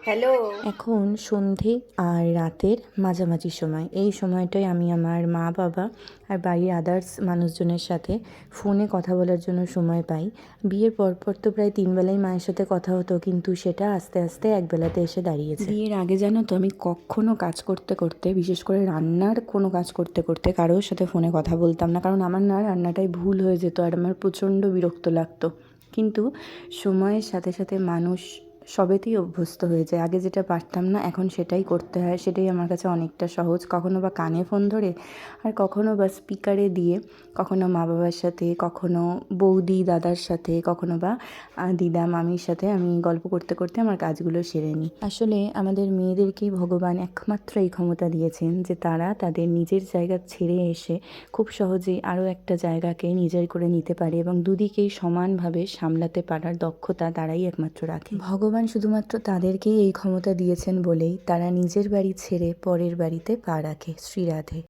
Hello. এখন সন্ধে আর রাতের মাঝামাঝি সময়। এই সময়টায় আমি আমার মা বাবা আর বাড়ির আদার্স মানুষজনের সাথে ফোনে কথা বলার জন্য সময় পাই। বিয়ের পরপর তো প্রায় 3 বেলাই মায়ের সাথে কথা হতো, কিন্তু সেটা আস্তে আস্তে একবেলাতে এসে দাঁড়িয়েছে। বিয়ের আগে জানো তো, আমি কখনো কাজ করতে করতে, বিশেষ করে রান্নার কোনো কাজ করতে করতে কারোর সাথে ফোনে কথা বলতাম না, কারণ আমার না রান্নাটাই ভুল হয়ে যেত আর আমার প্রচণ্ড বিরক্ত লাগতো। কিন্তু সময়ের সাথে সাথে মানুষ সবেতেই অভ্যস্ত হয়ে যায়। আগে যেটা পারতাম না, এখন সেটাই করতে হয়। সেটাই আমার কাছে অনেকটা সহজ। কখনো বা কানে ফোন ধরে, আর কখনো বা স্পিকারে দিয়ে, কখনো মা বাবার সাথে, কখনো বৌদি দাদার সাথে, কখনো বা দিদা মামির সাথে আমি গল্প করতে করতে আমার কাজগুলো সেরে নিই। আসলে আমাদের মেয়েদেরকেই ভগবান একমাত্র এই ক্ষমতা দিয়েছেন যে তারা তাদের নিজের জায়গা ছেড়ে এসে খুব সহজেই আরও একটা জায়গাকে নিজের করে নিতে পারে, এবং দুদিকেই সমানভাবে সামলাতে পারার দক্ষতা তারাই একমাত্র রাখে। ভগবান শুধুমাত্র তাদেরকেই এই ক্ষমতা দিয়েছেন বলেই তারা নিজের বাড়ি ছেড়ে পরের বাড়িতে পা রাখে। শ্রী রাধে।